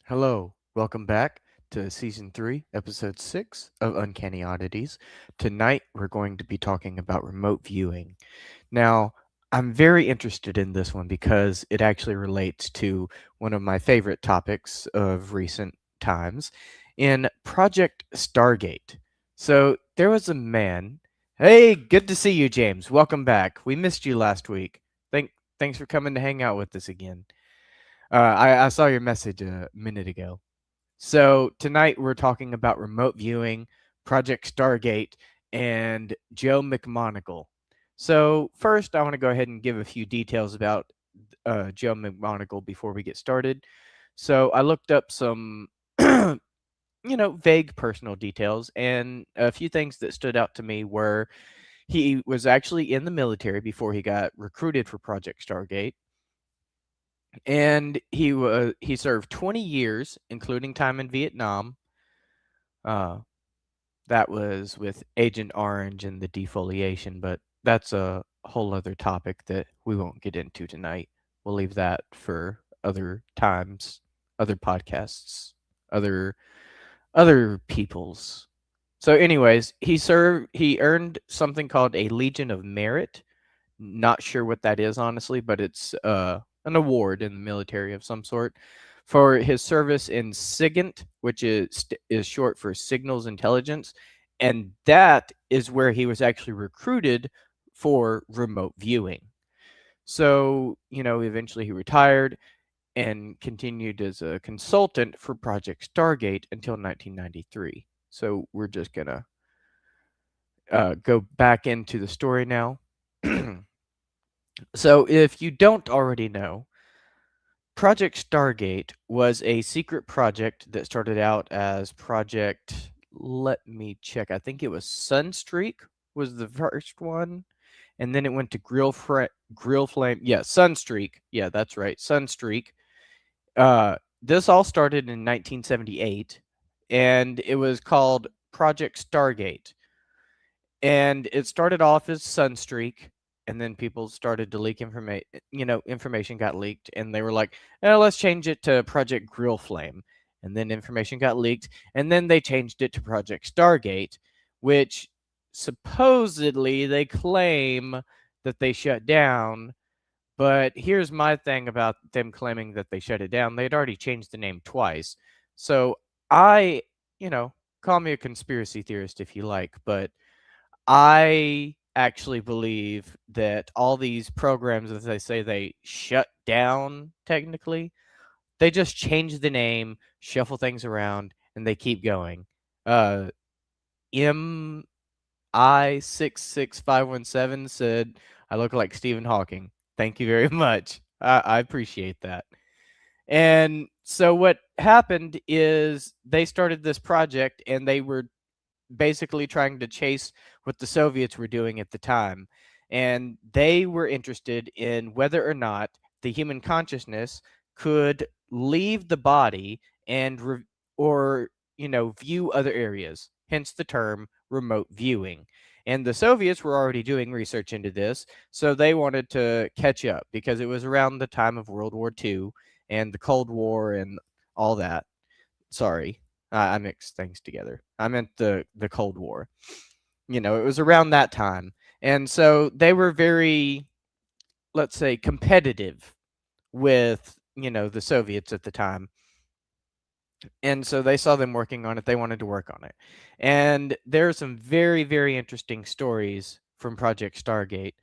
Hello, welcome back to Season 3, Episode 6 of Uncanny Oddities. Tonight we're going to be talking about remote viewing. Now, I'm very interested in this one because it actually relates to one of my favorite topics of recent times in Project Stargate. So, there was a man. Hey, good to see you, James. Welcome back. We missed you last week. Thanks for coming to hang out with us again. I saw your message a minute ago. So tonight we're talking about remote viewing, Project Stargate, and Joe McMoneagle. So first, I want to go ahead and give a few details about Joe McMoneagle before we get started. So I looked up some, vague personal details, and a few things that stood out to me were he was actually in the military before he got recruited for Project Stargate. And he served 20 years, including time in Vietnam. Uh, that was with Agent Orange and the defoliation, but that's a whole other topic that we won't get into tonight. We'll leave that for other times, other podcasts, other other people's. So, anyways, he earned something called a Legion of Merit. Not sure what that is, honestly, but it's an award in the military of some sort for his service in SIGINT, which is short for Signals Intelligence, and that is where he was actually recruited for remote viewing. So, eventually he retired and continued as a consultant for Project Stargate until 1993. So, we're just going to go back into the story now. So, if you don't already know, Project Stargate was a secret project that started out as Project. Let me check. I think it was Sunstreak was the first one, and then it went to Grill Flame. Yeah, Sunstreak. Yeah, that's right, Sunstreak. This all started in 1978, and it was called Project Stargate. And it started off as Sunstreak, and then people started to leak information. Information got leaked, and they were like, let's change it to Project Grill Flame. And then information got leaked, and then they changed it to Project Stargate, which supposedly they claim that they shut down. But here's my thing about them claiming that they shut it down. They'd already changed the name twice. So I, call me a conspiracy theorist if you like, but I actually believe that all these programs, as they say, they shut down technically. They just change the name, shuffle things around, and they keep going. Uh, MI66517 said, I look like Stephen Hawking. Thank you very much. I appreciate that. And so what happened is they started this project and they were basically trying to chase what the Soviets were doing at the time. And they were interested in whether or not the human consciousness could leave the body and view other areas, hence the term remote viewing. And the Soviets were already doing research into this, so they wanted to catch up because it was around the time of World War II and the Cold War and all that. Sorry, I mixed things together. I meant the Cold War. It was around that time, and so they were very, let's say, competitive with the Soviets at the time, and so they saw them working on it. They wanted to work on it, and there are some very very interesting stories from Project Stargate.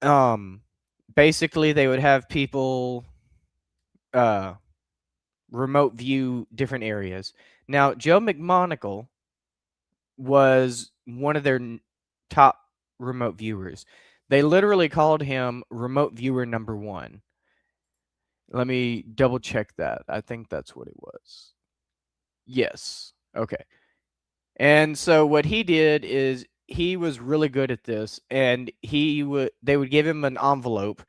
Um, Basically, they would have people uh remote view different areas. Now, Joe McMoneagle was one of their top remote viewers. They literally called him remote viewer number one. Let me double check that. I think that's what it was. Yes. Okay. And so what he did is he was really good at this, and they would give him an envelope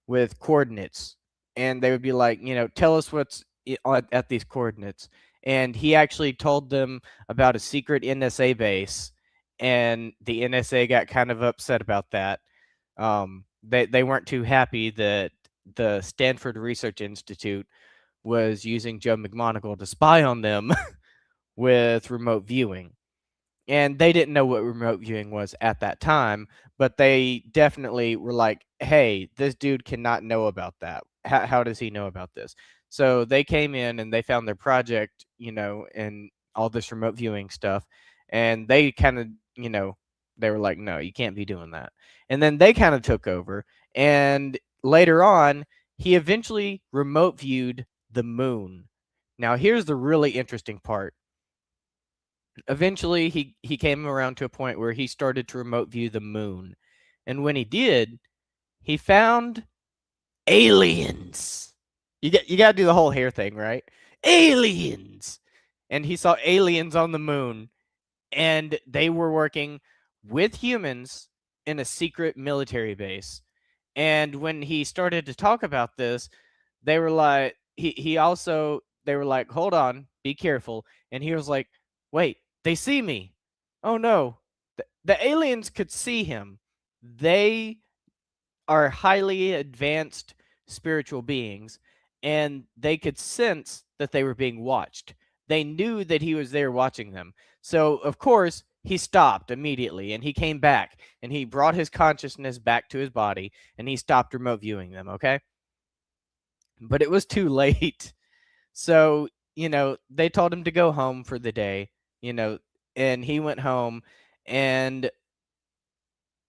with coordinates, and they would be like, tell us what's at these coordinates. And he actually told them about a secret NSA base, and the NSA got kind of upset about that. They weren't too happy that the Stanford Research Institute was using Joe McMoneagle to spy on them with remote viewing. And they didn't know what remote viewing was at that time, but they definitely were like, hey, this dude cannot know about that. How does he know about this? So they came in and they found their project, and all this remote viewing stuff. And they kind of, they were like, no, you can't be doing that. And then they kind of took over. And later on, he eventually remote viewed the moon. Now, here's the really interesting part. Eventually, he came around to a point where he started to remote view the moon. And when he did, he found aliens. You got to do the whole hair thing, right? Aliens. And he saw aliens on the moon, and they were working with humans in a secret military base. And when he started to talk about this, they were like, he also, they were like, hold on, be careful. And he was like, wait, they see me. Oh no. The aliens could see him. They are highly advanced spiritual beings, and they could sense that they were being watched. They knew that he was there watching them. So, of course, he stopped immediately and he came back and he brought his consciousness back to his body and he stopped remote viewing them, okay? But it was too late. So, they told him to go home for the day, and he went home. And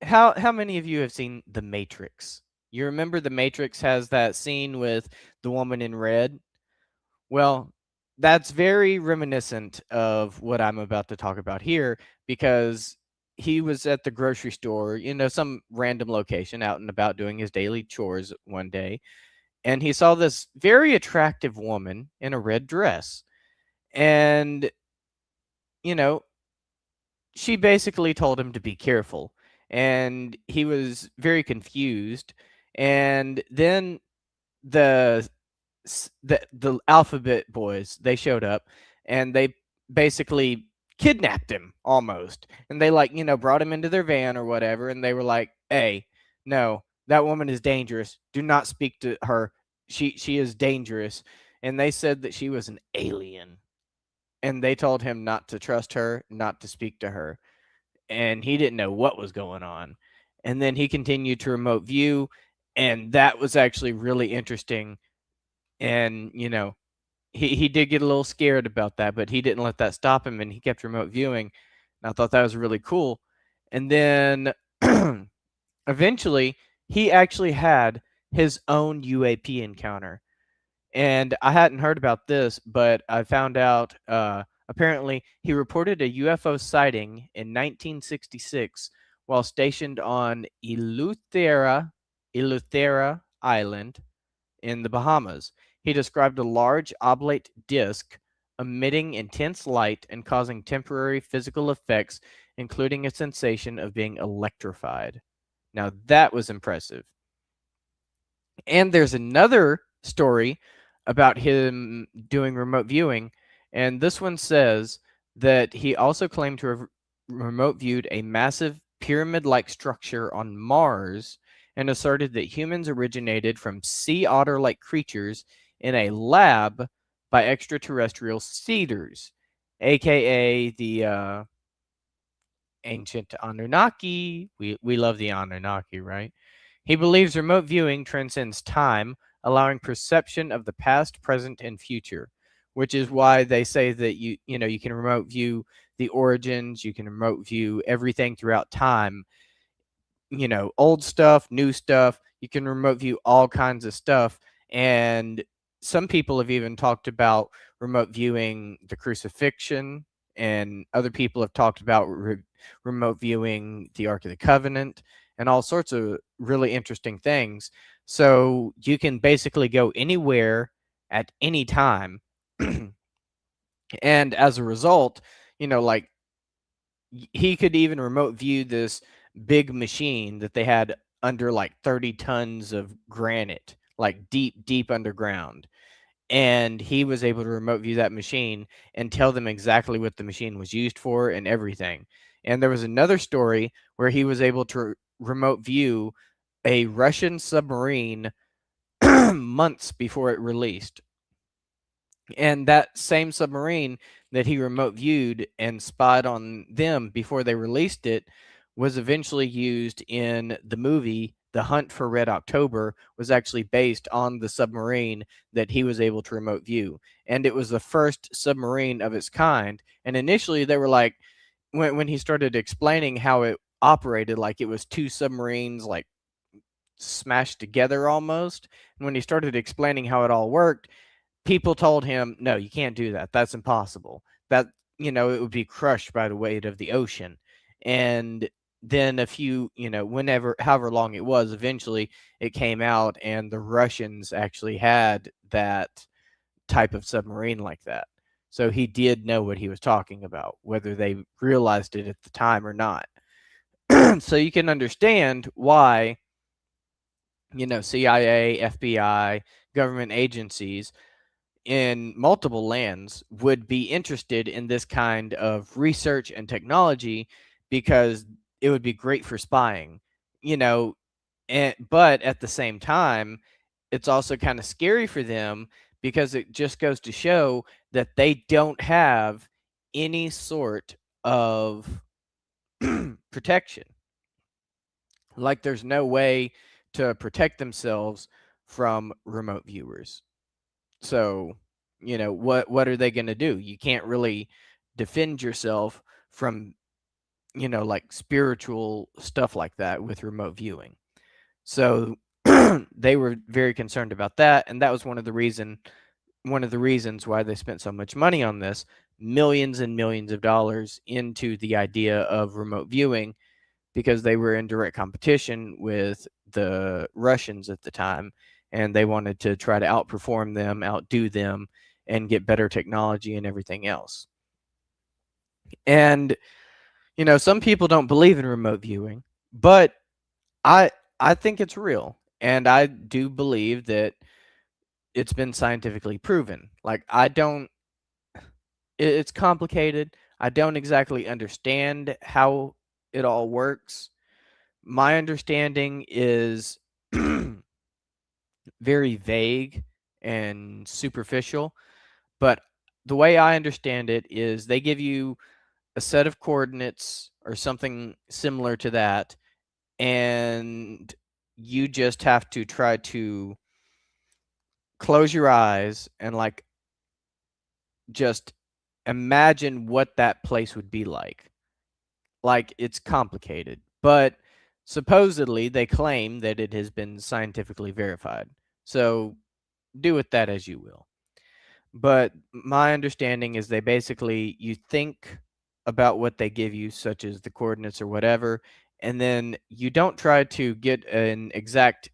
how many of you have seen The Matrix? You remember The Matrix has that scene with the woman in red? Well, that's very reminiscent of what I'm about to talk about here, because he was at the grocery store, some random location, out and about doing his daily chores one day, and he saw this very attractive woman in a red dress. And, you know, she basically told him to be careful. And he was very confused. And then the the alphabet boys, they showed up and they basically kidnapped him almost. And they, like, brought him into their van or whatever, and they were like, hey, no, that woman is dangerous, do not speak to her, she is dangerous. And they said that she was an alien, and they told him not to trust her, not to speak to her. And he didn't know what was going on. And then he continued to remote view, and that was actually really interesting. And he did get a little scared about that, but he didn't let that stop him, and he kept remote viewing. And I thought that was really cool. And then eventually he actually had his own UAP encounter. And I hadn't heard about this, but I found out apparently he reported a UFO sighting in 1966 while stationed on Eleuthera Island in the Bahamas. He described a large oblate disk emitting intense light and causing temporary physical effects, including a sensation of being electrified. Now, that was impressive. And there's another story about him doing remote viewing, and this one says that he also claimed to have remote viewed a massive pyramid-like structure on Mars, and asserted that humans originated from sea otter-like creatures in a lab by extraterrestrial seeders, aka the ancient Anunnaki. We love the Anunnaki, right? He believes remote viewing transcends time, allowing perception of the past, present, and future, which is why they say that you can remote view the origins, you can remote view everything throughout time, old stuff, new stuff. You can remote view all kinds of stuff. And some people have even talked about remote viewing the crucifixion, and other people have talked about remote viewing the Ark of the Covenant, and all sorts of really interesting things. So you can basically go anywhere at any time. And as a result, like, he could even remote view this big machine that they had under like 30 tons of granite, like deep, deep underground. And he was able to remote view that machine and tell them exactly what the machine was used for and everything. And there was another story where he was able to remote view a Russian submarine months before it released. And that same submarine that he remote viewed and spied on them before they released it was eventually used in the movie The Hunt for Red October, was actually based on the submarine that he was able to remote view. And it was the first submarine of its kind. And initially they were like, when he started explaining how it operated, like it was two submarines like smashed together almost. And when he started explaining how it all worked, people told him, "No, you can't do that. That's impossible. That, it would be crushed by the weight of the ocean." And then a few, whenever, however long it was, eventually it came out, and the Russians actually had that type of submarine like that. So he did know what he was talking about, whether they realized it at the time or not. So you can understand why, CIA, FBI, government agencies in multiple lands would be interested in this kind of research and technology, because it would be great for spying, you know, but at the same time, it's also kind of scary for them, because it just goes to show that they don't have any sort of protection. Like there's no way to protect themselves from remote viewers. So, what are they going to do? You can't really defend yourself from, like spiritual stuff like that with remote viewing. So, they were very concerned about that, and that was one of the reasons why they spent so much money on this, millions and millions of dollars into the idea of remote viewing, because they were in direct competition with the Russians at the time, and they wanted to try to outperform them, outdo them, and get better technology and everything else. And some people don't believe in remote viewing, but I I think it's real, and I do believe that it's been scientifically proven. Like I don't it's complicated. I don't exactly understand how it all works. My understanding is very vague and superficial, but the way I understand it is they give you a set of coordinates or something similar to that, and you just have to try to close your eyes and like just imagine what that place would be like. Like it's complicated, but supposedly they claim that it has been scientifically verified. So do with that as you will. But my understanding is they basically, you think about what they give you, such as the coordinates or whatever, and then you don't try to get an exact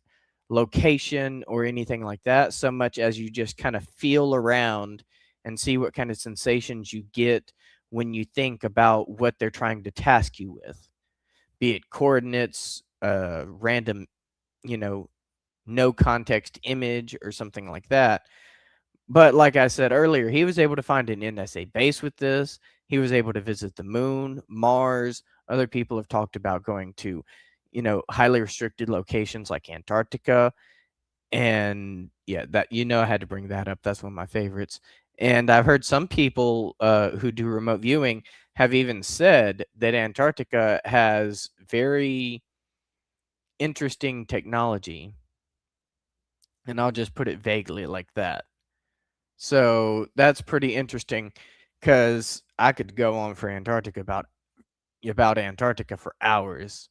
location or anything like that, so much as you just kind of feel around and see what kind of sensations you get when you think about what they're trying to task you with, be it coordinates, random, you know, no context image or something like that. But like I said earlier, he was able to find an NSA base with this. He was able to visit the moon, Mars. Other people have talked about going to, highly restricted locations like Antarctica. And yeah, that, I had to bring that up. That's one of my favorites. And I've heard some people who do remote viewing have even said that Antarctica has very interesting technology. And I'll just put it vaguely like that. So that's pretty interesting, because I could go on for Antarctica about Antarctica for hours.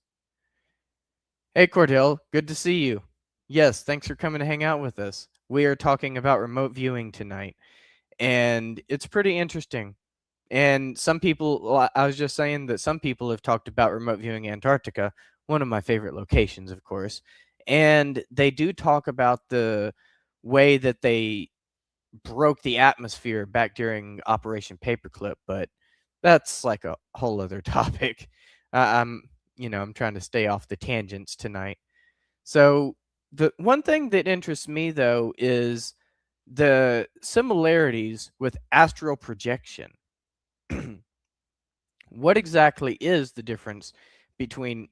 Hey Cordell, good to see you. Yes, thanks for coming to hang out with us. We are talking about remote viewing tonight, and it's pretty interesting. And some people, I was just saying that some people have talked about remote viewing Antarctica, one of my favorite locations, of course. And they do talk about the way that they broke the atmosphere back during Operation Paperclip, but that's like a whole other topic. I'm trying to stay off the tangents tonight. So the one thing that interests me though is the similarities with astral projection. What exactly is the difference between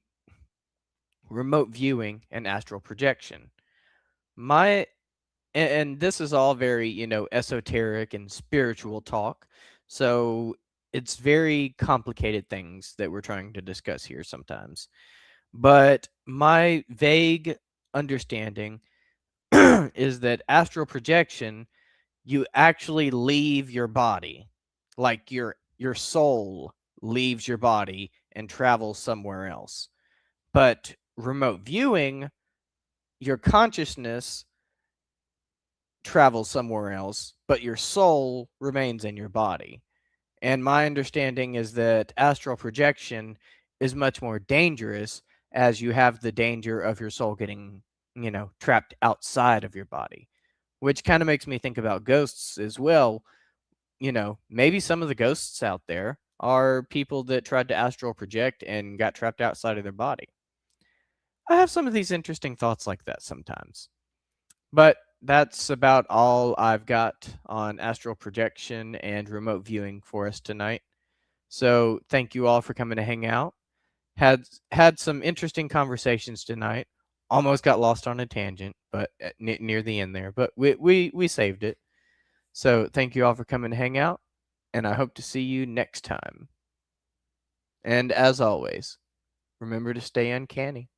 remote viewing and astral projection? My and this is all very, esoteric and spiritual talk. So it's very complicated things that we're trying to discuss here sometimes. But my vague understanding is that astral projection, you actually leave your body. Like your soul leaves your body and travels somewhere else. But remote viewing, your consciousness travels somewhere else, but your soul remains in your body. And my understanding is that astral projection is much more dangerous, as you have the danger of your soul getting, trapped outside of your body, which kind of makes me think about ghosts as well. Maybe some of the ghosts out there are people that tried to astral project and got trapped outside of their body. I have some of these interesting thoughts like that sometimes. But that's about all I've got on astral projection and remote viewing for us tonight. So thank you all for coming to hang out. Had some interesting conversations tonight. Almost got lost on a tangent, but near the end there. But we saved it. So thank you all for coming to hang out, and I hope to see you next time. And as always, remember to stay uncanny.